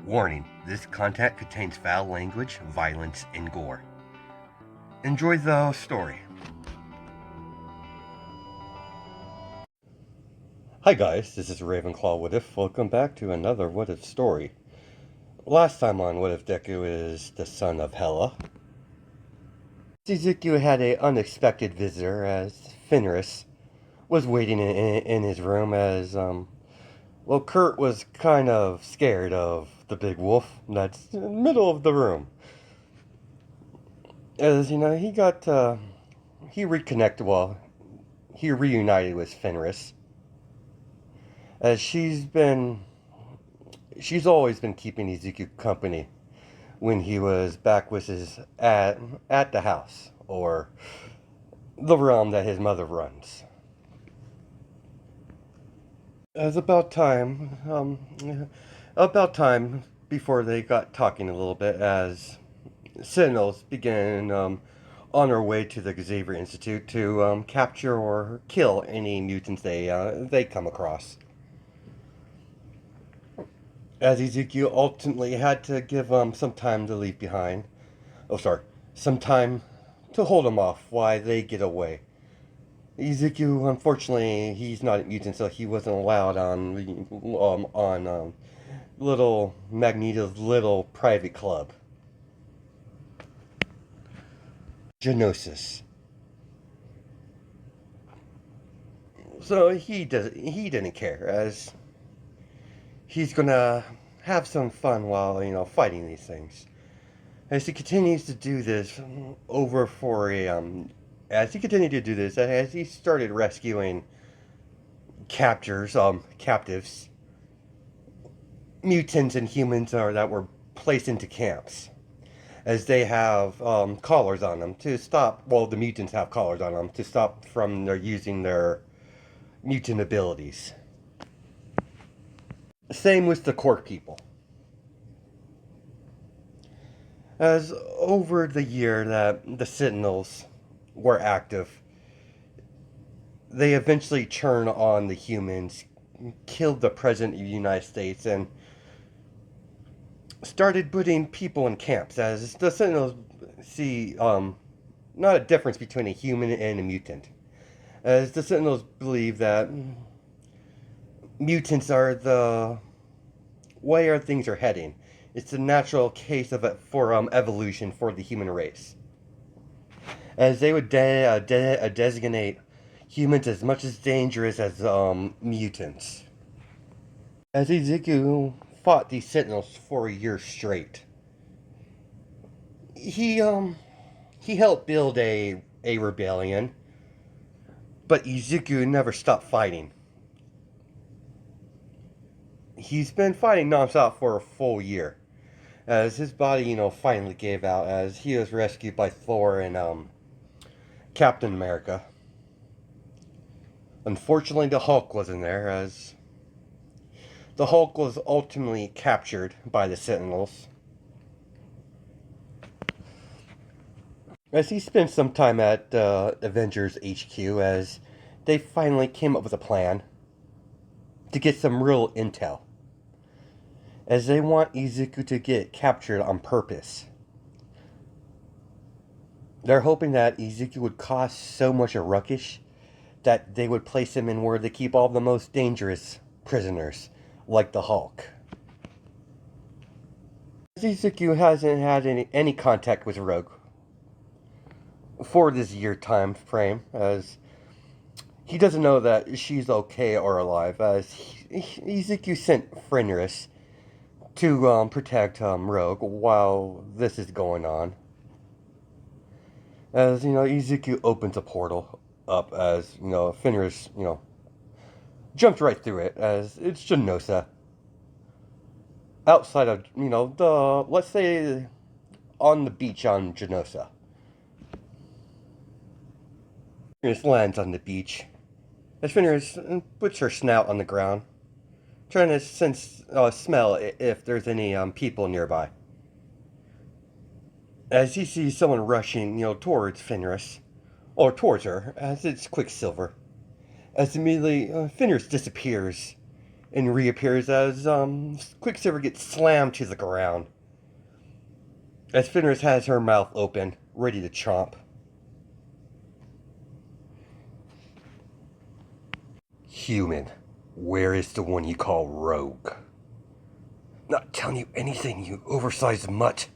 Warning, this content contains foul language, violence, and gore. Enjoy the story. Hi guys, this is Ravenclaw What If. Welcome back to another What If story. Last time on What If Deku is the son of Hela. Ezekiel had an unexpected visitor as Fenris was waiting in his room as, Kurt was kind of scared of the big wolf that's in the middle of the room. As, he reconnected, he reunited with Fenris. As she's always been keeping Ezekiel company when he was back with his, at the house, or the realm that his mother runs. It was about time before they got talking a little bit as Sentinels began on their way to the Xavier Institute to capture or kill any mutants they come across. As Ezekiel ultimately had to give some time to leave behind. Some time to hold them off while they get away. Ezekiel, unfortunately, he's not a mutant, so he wasn't allowed on little Magneto's little private club, Genosha. So he didn't care, as he's gonna have some fun while fighting these things. As he continues to do this over for a as he continued to do this, as he started rescuing captives, mutants and humans that were placed into camps, as they have collars on them to stop. Well, the mutants have collars on them to stop from their using their mutant abilities. Same with the court people. As over the year that the Sentinels were active, they eventually turned on the humans, killed the President of the United States, and started putting people in camps, as the Sentinels see not a difference between a human and a mutant. As the Sentinels believe that mutants are the way our things are heading. It's a natural case of evolution for the human race. As they would designate humans as much as dangerous as mutants. As Ezekiel fought these Sentinels for a year straight, he helped build a rebellion, but Ezekiel never stopped fighting. He's been fighting nonstop for a full year, as his body, finally gave out, as he was rescued by Thor and Captain America. Unfortunately, the Hulk wasn't there, as the Hulk was ultimately captured by the Sentinels. As he spent some time at Avengers HQ, as they finally came up with a plan to get some real intel, as they want Ezekiel to get captured on purpose. They're hoping that Ezekiel would cause so much a ruckus that they would place him in where they keep all the most dangerous prisoners, like the Hulk. Ezekiel hasn't had any contact with Rogue for this year time frame, as he doesn't know that she's okay or alive, as Ezekiel sent Fenris to protect Rogue while this is going on. As Ezekiel opens a portal up, as Fenris jumped right through it, as it's Genosha outside of the, let's say, on the beach on Genosha. Fenris lands on the beach as Fenris puts her snout on the ground, trying to smell if there's any people nearby. As he sees someone rushing, towards Fenris, or towards her, as it's Quicksilver. As immediately Fenris disappears and reappears as Quicksilver gets slammed to the ground. As Fenris has her mouth open, ready to chomp. Human, where is the one you call Rogue? Not telling you anything, you oversized mutt.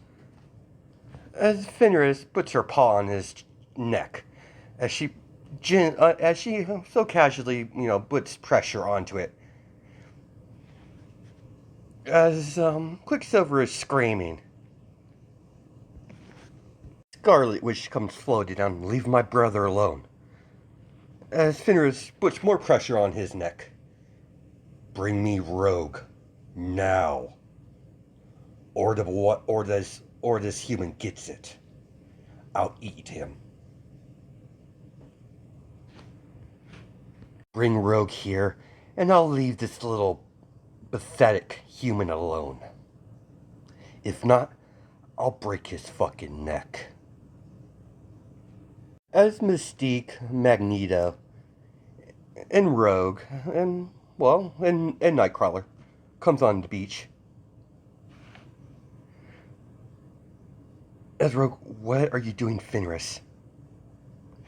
As Fenris puts her paw on his neck, as she so casually, puts pressure onto it. As Quicksilver is screaming. Scarlet Witch comes floating down, leave my brother alone. As Fenris puts more pressure on his neck. Bring me Rogue. Now. Or this human gets it. I'll eat him. Bring Rogue here, and I'll leave this little pathetic human alone. If not, I'll break his fucking neck. As Mystique, Magneto, and Rogue, and Nightcrawler comes on the beach. As Rogue, what are you doing, Fenris?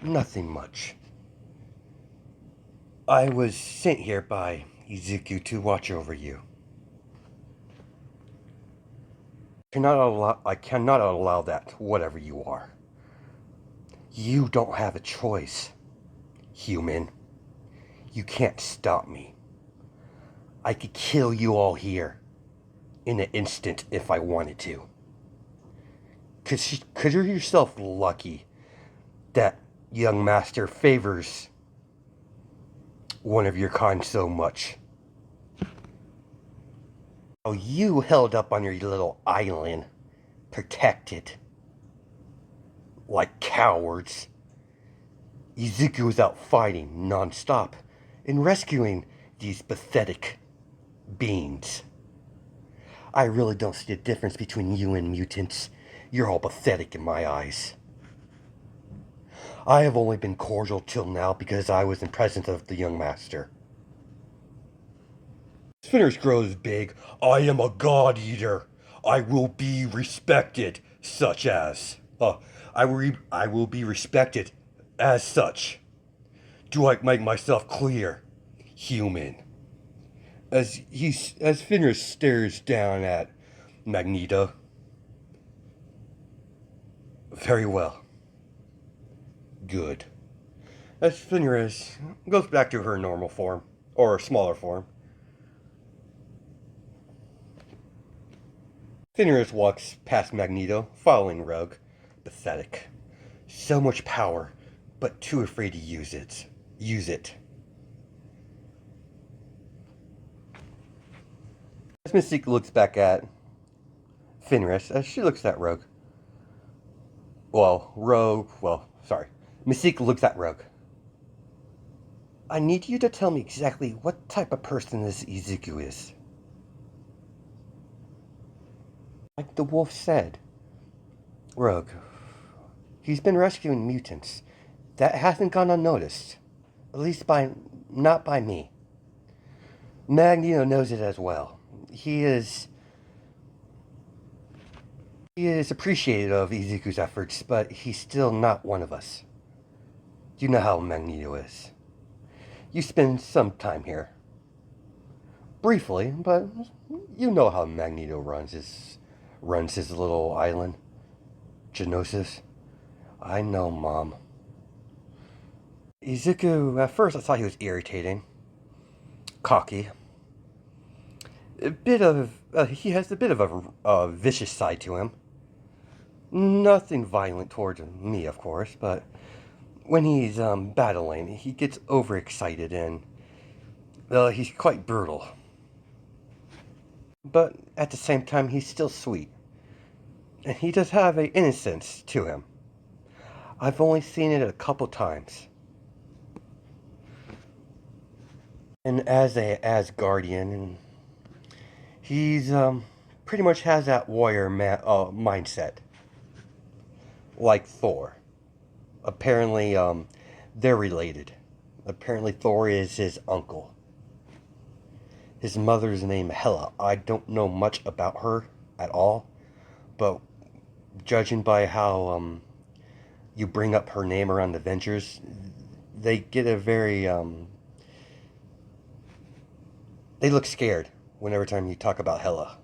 Nothing much. I was sent here by Ezekiel to watch over you. I cannot allow that, whatever you are. You don't have a choice, human. You can't stop me. I could kill you all here in an instant if I wanted to. Consider yourself lucky that young master favors one of your kind so much. Oh, you held up on your little island, protected, like cowards. Ezekiel was out fighting non-stop and rescuing these pathetic beings. I really don't see the difference between you and mutants. You're all pathetic in my eyes. I have only been cordial till now because I was in presence of the young master. Fenris grows big. I am a god eater. I will be respected, such as. I will be respected as such. Do I make myself clear, human? As Fenris stares down at Magneto. Very well. Good. As Fenris goes back to her normal form, or smaller form. Fenris walks past Magneto, following Rogue. Pathetic. So much power, but too afraid to use it. As Mystique looks back at Fenris, as she looks at Rogue. Mystique looks at Rogue. I need you to tell me exactly what type of person this Ezekiel is. Like the wolf said, Rogue, he's been rescuing mutants. That hasn't gone unnoticed. At least not by me. Magneto knows it as well. He is appreciative of Ezekiel's efforts, but he's still not one of us. You know how Magneto is. You spend some time here. Briefly, but you know how Magneto runs his little island. Genosha. I know, Mom. Ezekiel, at first I thought he was irritating. Cocky. He has a bit of a vicious side to him. Nothing violent towards me, of course, but when he's battling, he gets overexcited and he's quite brutal. But at the same time, he's still sweet. And he does have an innocence to him. I've only seen it a couple times. And as a Asgardian, he's pretty much has that warrior mindset. Like Thor. Apparently, they're related. Apparently, Thor is his uncle. His mother's name Hela. I don't know much about her at all, but judging by how you bring up her name around Avengers, they get a very they look scared whenever time you talk about Hela.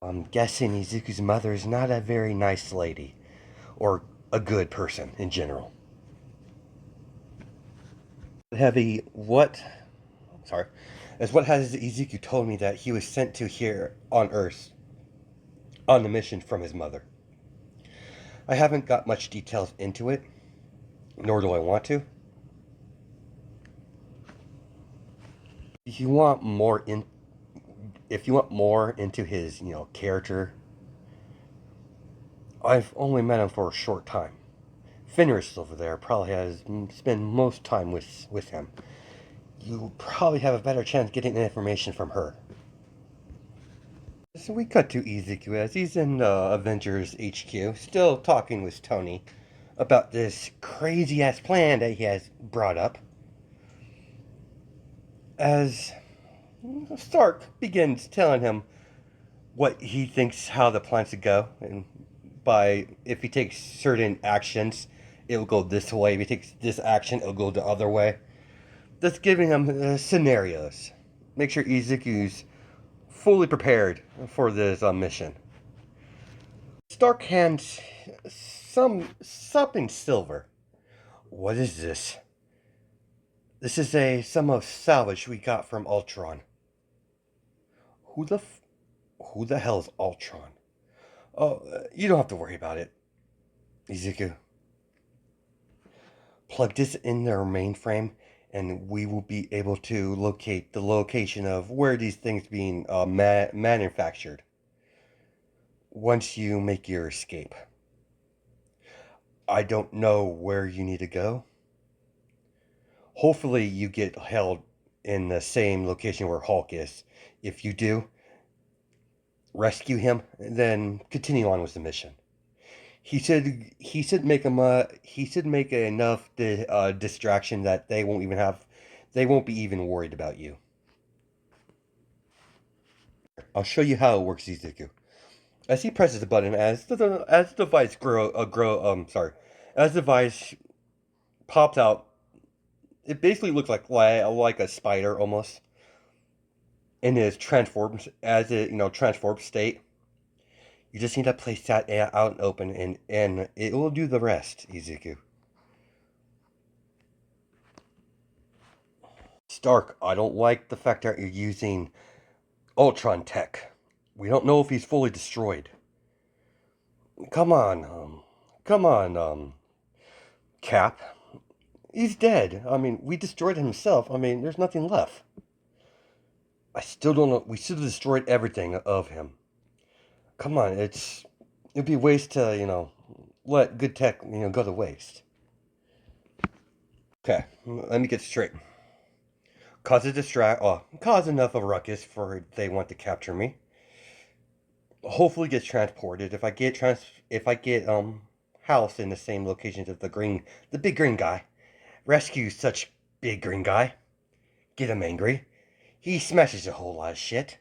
I'm guessing Izuku's mother is not a very nice lady, or a good person in general. Heavy, what? Sorry. As what has Ezekiel told me that he was sent to here on Earth on the mission from his mother. I haven't got much details into it, nor do I want to. If you want more in, if you want more into his, character, I've only met him for a short time. Fenris over there probably has spent most time with him. You probably have a better chance getting the information from her. So we cut to Ezekiel as he's in Avengers HQ, still talking with Tony about this crazy ass plan that he has brought up. As Stark begins telling him what he thinks how the plan should go, and by if he takes certain actions, it'll go this way. If he takes this action, it'll go the other way. Just giving him scenarios. Make sure Ezekiel's fully prepared for this mission. Stark hands something silver. What is this? This is some of salvage we got from Ultron. Who the who the hell is Ultron? Oh, you don't have to worry about it, Ezekiel. Plug this in their mainframe, and we will be able to locate the location of where these things being manufactured. Once you make your escape, I don't know where you need to go. Hopefully, you get held in the same location where Hulk is. If you do, rescue him, and then continue on with the mission. He should make enough distraction that they won't be even worried about you. I'll show you how it works, Izuku. As he presses the button, as the device as the device pops out, it basically looks like a spider almost, in its transformed transformed state. You just need to place that out and open, and it will do the rest, Izuku. Stark, I don't like the fact that you're using Ultron tech. We don't know if he's fully destroyed. Come on, Cap. He's dead. I mean, we destroyed him himself. I mean, there's nothing left. I still don't know. We should have destroyed everything of him. Come on, it'd be a waste to, let good tech, go to waste. Okay, let me get straight. Cause enough of a ruckus for they want to capture me. Hopefully get transported. If I get housed in the same locations as the big green guy. Rescue such big green guy. Get him angry. He smashes a whole lot of shit.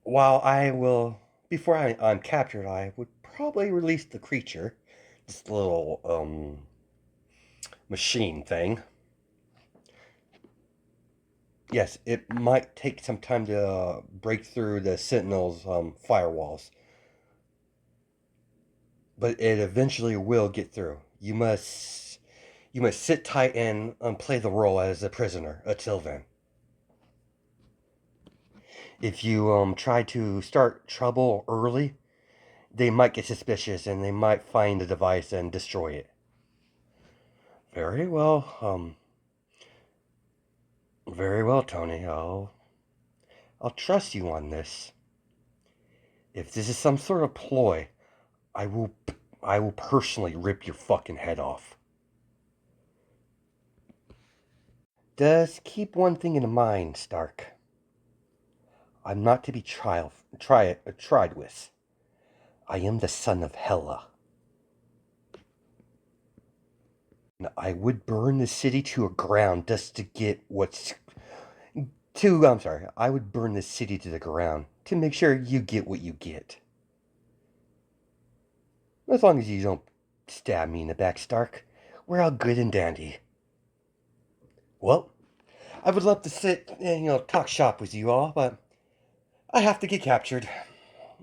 While before I'm captured, I would probably release the creature, this little machine thing. Yes, it might take some time to break through the Sentinels' firewalls, but it eventually will get through. You must sit tight and play the role as a prisoner until then. If you try to start trouble early, they might get suspicious and they might find the device and destroy it. Very well, Tony. I'll trust you on this. If this is some sort of ploy, I will personally rip your fucking head off. Just keep one thing in mind, Stark. I'm not to be tried with. I am the son of Hela. I would burn the city to a ground just to get what's I'm sorry. I would burn the city to the ground to make sure you get what you get. As long as you don't stab me in the back, Stark, we're all good and dandy. Well, I would love to sit and, talk shop with you all, but I have to get captured.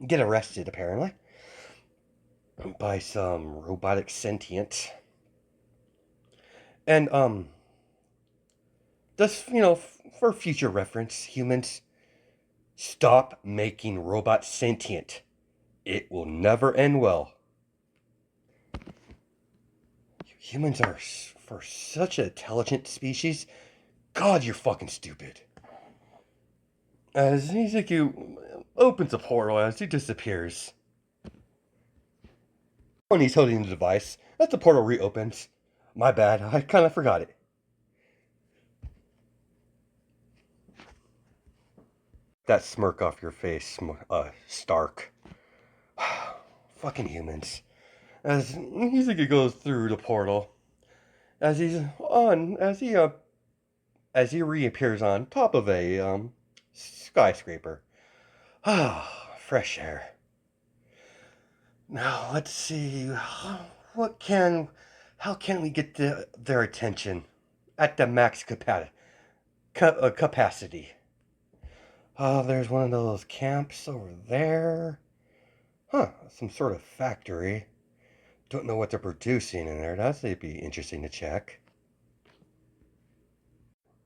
Get arrested, apparently. By some robotic sentient. And, just, for future reference, humans, stop making robots sentient. It will never end well. Humans are, for such an intelligent species, God, you're fucking stupid. As Ezekiel opens a portal as he disappears. When he's holding the device, as the portal reopens. My bad, I kind of forgot it. That smirk off your face, Stark. Fucking humans. As Ezekiel goes through the portal, as he reappears on top of a skyscraper. Ah, fresh air. Now let's see. How can we get their attention at the max capacity? There's one of those camps over there. Huh, some sort of factory. Don't know what they're producing in there. That'd be interesting to check.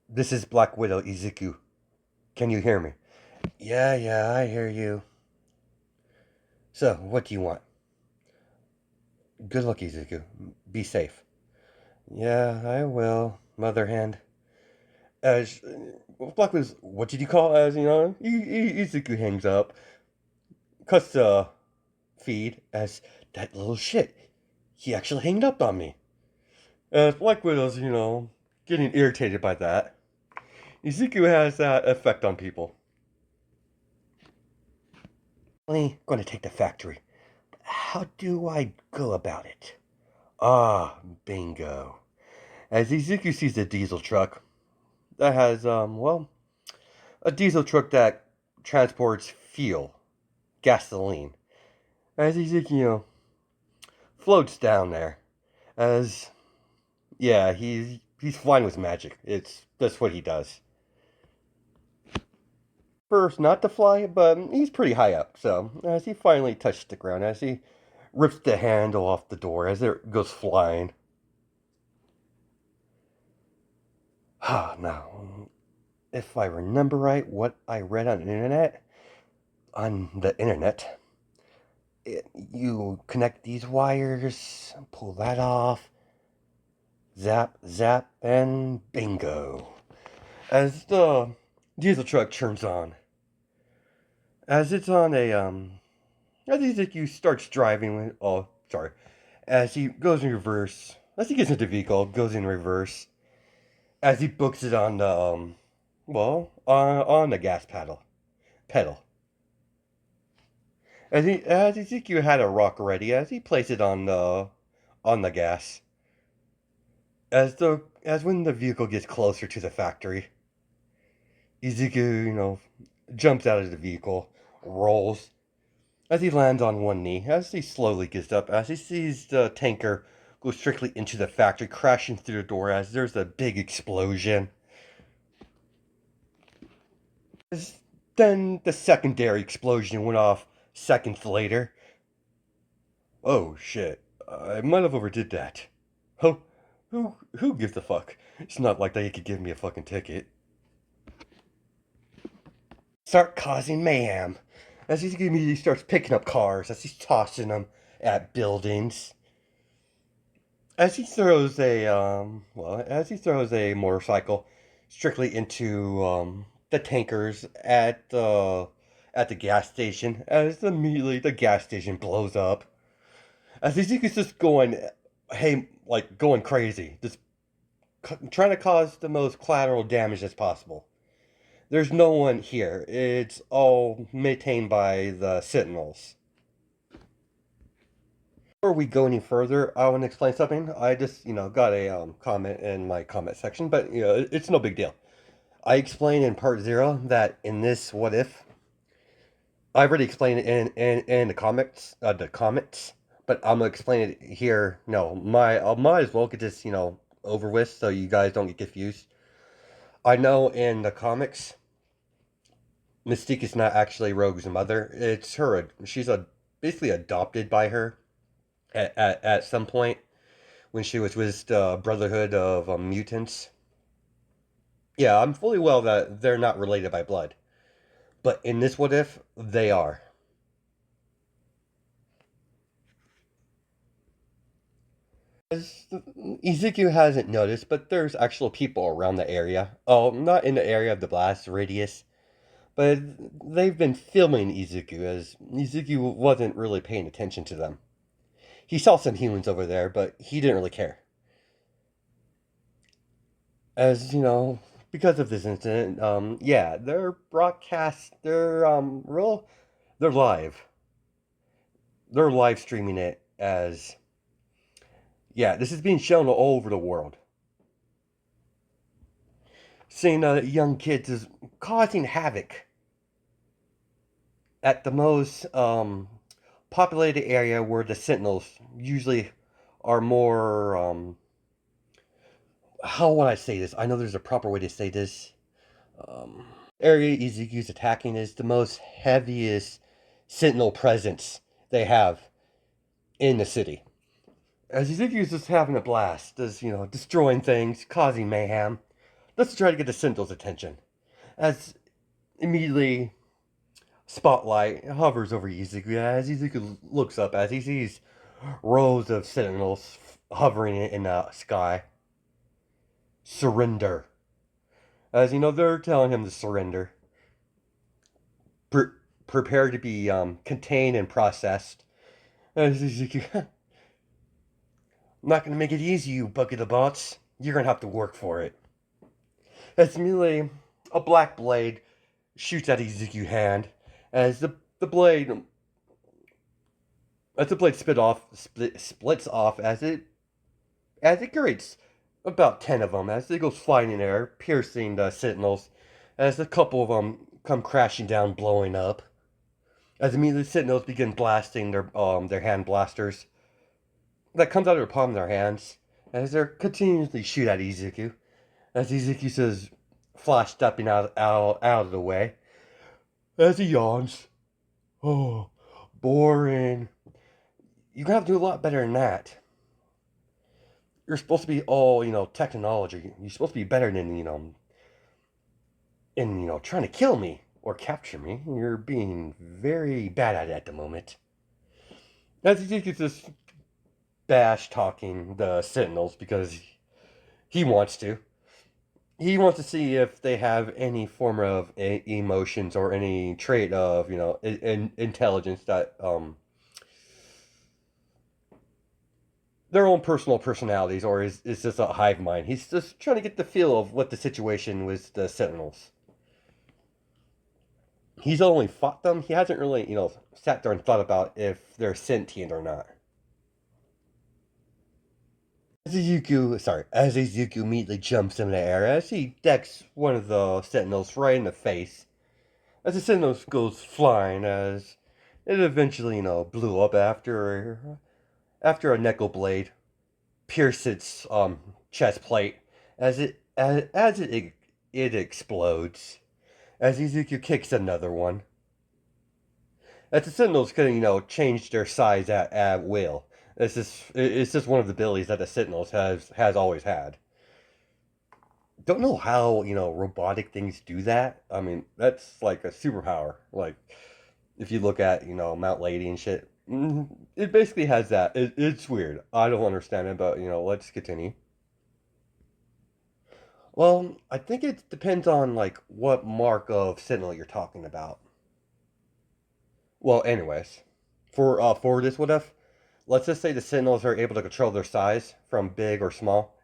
This is Black Widow Izuku. Can you hear me? Yeah, I hear you. So, what do you want? Good luck, Izuku. Be safe. Yeah, I will, Mother Hand. As Black Widow's, what did you call it? As Izuku hangs up, cuts the feed as that little shit. He actually hanged up on me. As Black Widow's, getting irritated by that. Ezekiel has that effect on people. I'm going to take the factory. How do I go about it? Ah, bingo. As Ezekiel sees the diesel truck that has, a diesel truck that transports fuel, gasoline. As Ezekiel floats down there, as, yeah, he's flying with magic. That's what he does. First, not to fly, but he's pretty high up. So as he finally touches the ground, as he rips the handle off the door, as it goes flying. Now, if I remember right, what I read on the internet, you connect these wires, pull that off, zap, zap, and bingo. As the diesel truck turns on, as it's on as Ezekiel starts driving with, as he goes in reverse, as he gets into the vehicle, goes in reverse, as he books it on the, on the gas pedal. As Ezekiel had a rock ready, as he placed it on the gas, as when the vehicle gets closer to the factory, Ezekiel, jumps out of the vehicle, rolls, as he lands on one knee, as he slowly gets up, as he sees the tanker go strictly into the factory, crashing through the door, as there's a big explosion. Then the secondary explosion went off seconds later. Oh shit, I might have overdid that. Oh, who gives a fuck? It's not like they could give me a fucking ticket. Start causing mayhem. As he immediately starts picking up cars, as he's tossing them at buildings. As he throws a motorcycle strictly into the tankers at the gas station, as immediately the gas station blows up. As Ezekiel's just going, hey, like going crazy, just trying to cause the most collateral damage as possible. There's no one here. It's all maintained by the Sentinels. Before we go any further, I want to explain something. I just, got a comment in my comment section, but it's no big deal. I explained in part 0 that in this what if, I already explained it in the comments, but I'm gonna explain it here. No, I might as well get this, over with so you guys don't get confused. I know in the comics, Mystique is not actually Rogue's mother. It's her. She's basically adopted by her at some point when she was with the Brotherhood of Mutants. Yeah, I'm fully well that they're not related by blood. But in this what if, they are. As Ezekiel hasn't noticed, but there's actual people around the area. Oh, not in the area of the blast radius, but they've been filming Ezekiel as Ezekiel wasn't really paying attention to them. He saw some humans over there, but he didn't really care. As because of this incident, yeah, they're broadcast, they're live. They're live streaming it as, yeah, this is being shown all over the world. Seeing young kids is causing havoc at the most populated area where the Sentinels usually are more. How would I say this? I know there's a proper way to say this. Um, area Ezekiel's attacking is the most heaviest Sentinel presence they have in the city. As Ezekiel's just having a blast, just destroying things, causing mayhem. Let's try to get the Sentinel's attention. As immediately spotlight hovers over Ezekiel as Ezekiel looks up as he sees rows of sentinels hovering in the sky. Surrender. As they're telling him to surrender. Prepare to be contained and processed. As Ezekiel, I'm not going to make it easy, you bucket of bots. You're going to have to work for it. As immediately a black blade shoots at Ezekiel's hand as the blade splits off as it creates about 10 of them as it goes flying in air, piercing the Sentinels. As a couple of them come crashing down, blowing up. As immediately Sentinels begin blasting their hand blasters that comes out of the palm of their hands as they're continuously shoot at Ezekiel. As Ezekiel says, flash stepping out of the way. As he yawns, oh, boring. You're gonna have to do a lot better than that. You're supposed to be all, technology. You're supposed to be better than, trying to kill me or capture me. You're being very bad at it at the moment. As he gets this bash talking the Sentinels because he wants to. He wants to see if they have any form of emotions or any trait of, intelligence that, their own personal personalities, or is this a hive mind? He's just trying to get the feel of what the situation with the Sentinels. He's only fought them. He hasn't really, sat there and thought about if they're sentient or not. As Ezekiel immediately jumps in the air as he decks one of the Sentinels right in the face. As the Sentinel goes flying, as it eventually, blew up after a nickel blade pierced its chest plate as it explodes. As Ezekiel kicks another one. As the Sentinels can, change their size at will. It's just one of the abilities that the Sentinels has always had. Don't know how, robotic things do that. I mean, that's like a superpower. Like, if you look at, Mount Lady and shit, it basically has that. It's weird. I don't understand it, but, let's continue. Well, I think it depends on, like, what mark of Sentinel you're talking about. Well, anyways, for this what if, let's just say the Sentinels are able to control their size from big or small.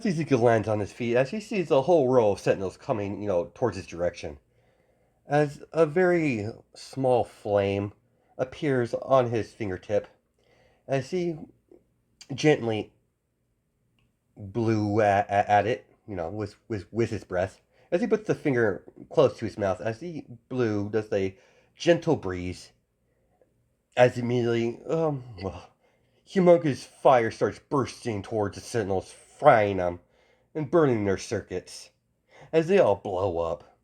Ezekiel lands on his feet as he sees a whole row of Sentinels coming, towards his direction. As a very small flame appears on his fingertip as he gently blew at it, with his breath. As he puts the finger close to his mouth, as he blew, does a gentle breeze. As immediately, humongous fire starts bursting towards the Sentinels, frying them and burning their circuits as they all blow up.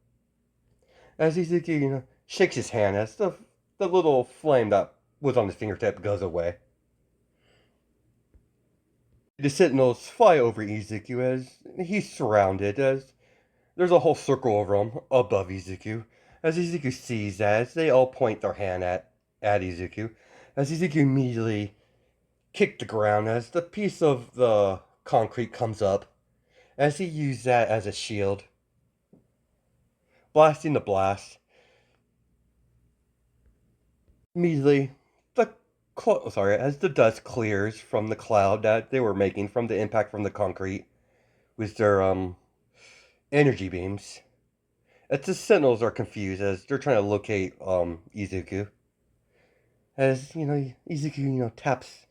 As Ezekiel, shakes his hand as the little flame that was on his fingertip goes away. The Sentinels fly over Ezekiel as he's surrounded, as there's a whole circle over him above Ezekiel. As Ezekiel sees that, as they all point their hand at Ezekiel, as Ezekiel immediately kicked the ground as the piece of the concrete comes up, as he used that as a shield, blasting the blast. Immediately, as the dust clears from the cloud that they were making from the impact from the concrete with their energy beams, as the Sentinels are confused as they're trying to locate Izuku. As Izuku taps.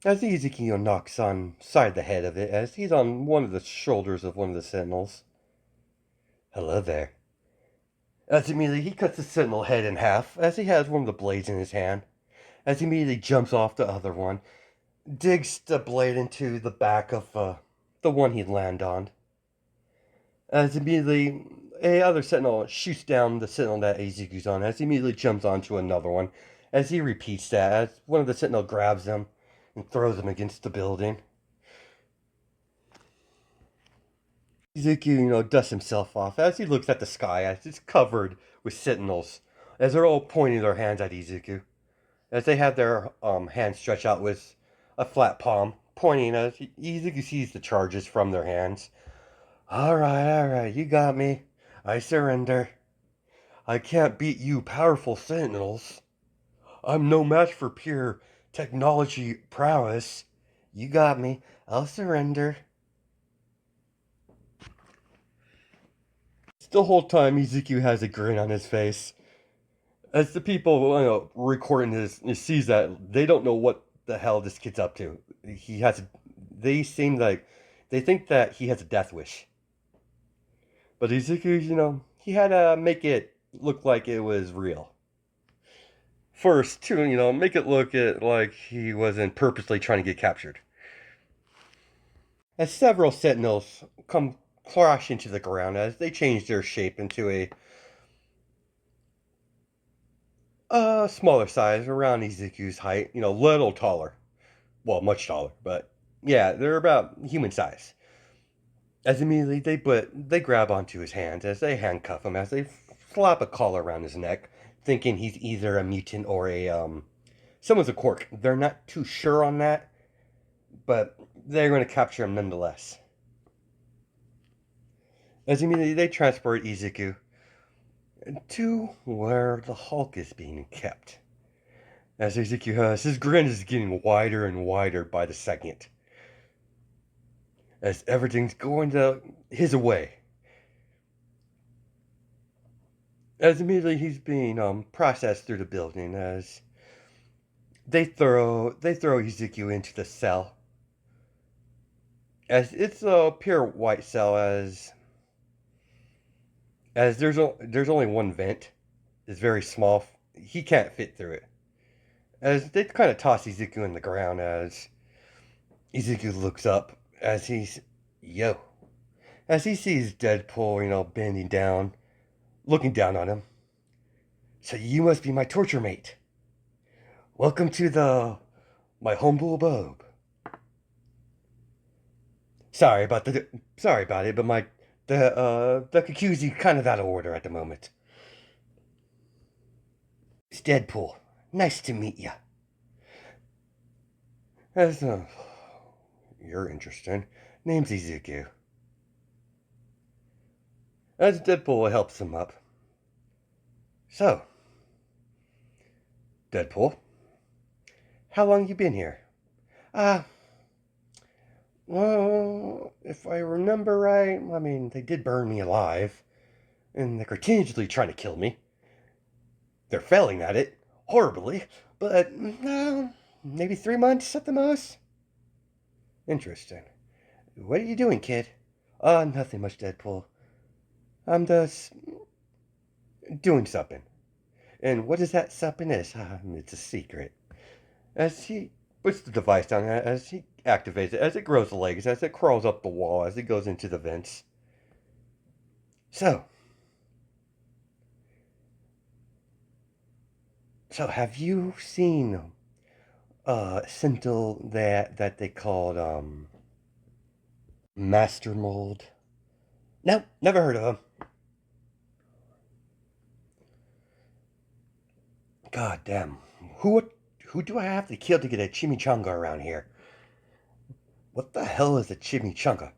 As Ezekiel knocks on side the head of it, as he's on one of the shoulders of one of the Sentinels. Hello there. As immediately he cuts the Sentinel head in half, as he has one of the blades in his hand. As he immediately jumps off the other one, digs the blade into the back of the one he'd land on. As immediately a other Sentinel shoots down the Sentinel that Ezekiel's on, as he immediately jumps onto another one. As he repeats that, as one of the Sentinel grabs him and throws him against the building. Ezekiel, dusts himself off as he looks at the sky as it's covered with Sentinels, as they're all pointing their hands at Ezekiel, as they have their hands stretched out with a flat palm, pointing as Ezekiel sees the charges from their hands. All right, you got me. I surrender. I can't beat you powerful Sentinels. I'm no match for pure technology prowess. You got me. I'll surrender. The whole time, Ezekiel has a grin on his face. As the people recording this sees that, they don't know what the hell this kid's up to. They seem like they think that he has a death wish. But Ezekiel, he had to make it look like it was real. First, to make it look like he wasn't purposely trying to get captured. As several Sentinels come crash into the ground as they change their shape into a smaller size, around Ezekiel's height, little taller. Well, much taller, but yeah, they're about human size. As immediately they grab onto his hands as they handcuff him, as they slap a collar around his neck, thinking he's either a mutant or someone's a Quark. They're not too sure on that, but they're going to capture him nonetheless. As immediately they transport Ezekiel to where the Hulk is being kept. As Ezekiel has, his grin is getting wider and wider by the second. As everything's going his way. As immediately he's being processed through the building as they throw Ezekiel into the cell. As it's a pure white cell, as there's only one vent. It's very small. He can't fit through it. As they kind of toss Ezekiel in the ground, as Ezekiel looks up, as he sees Deadpool, bending down, looking down on him. So you must be my torture mate. Welcome to my humble abode. Sorry about it, but the Kikuzi kind of out of order at the moment. It's Deadpool. Nice to meet you. You're interesting. Name's Ezekiel. As Deadpool helps him up. So, Deadpool, how long you been here? Well, if I remember right, they did burn me alive, and they're continually trying to kill me. They're failing at it. horribly, but maybe 3 months at the most. Interesting. What are you doing, kid? Nothing much, Deadpool. I'm just doing something. And what is that something is? It's a secret. As he puts the device down, as he activates it, as it grows legs, as it crawls up the wall, as it goes into the vents. So, have you seen Sentinel that they called Master Mold? No, never heard of him. God damn. Who do I have to kill to get a chimichanga around here? What the hell is a chimichanga?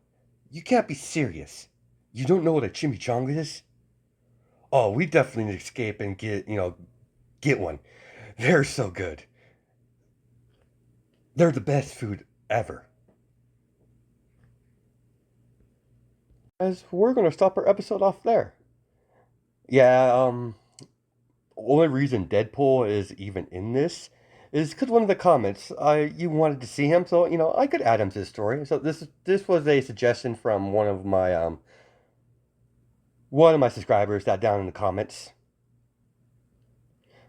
You can't be serious. You don't know what a chimichanga is? Oh, we definitely need to escape and get one. They're so good. They're the best food ever. As we're gonna stop our episode off there. Yeah, only reason Deadpool is even in this is because one of the comments, you wanted to see him, so I could add him to the story. So this was a suggestion from one of my subscribers that down in the comments.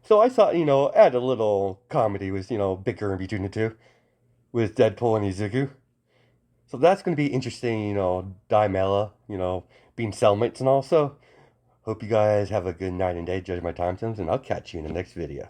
So I thought, add a little comedy with, bickering between the two with Deadpool and Ezekiel. So that's going to be interesting, Dimela, being cellmates and all. So hope you guys have a good night and day, judging my time zones, and I'll catch you in the next video.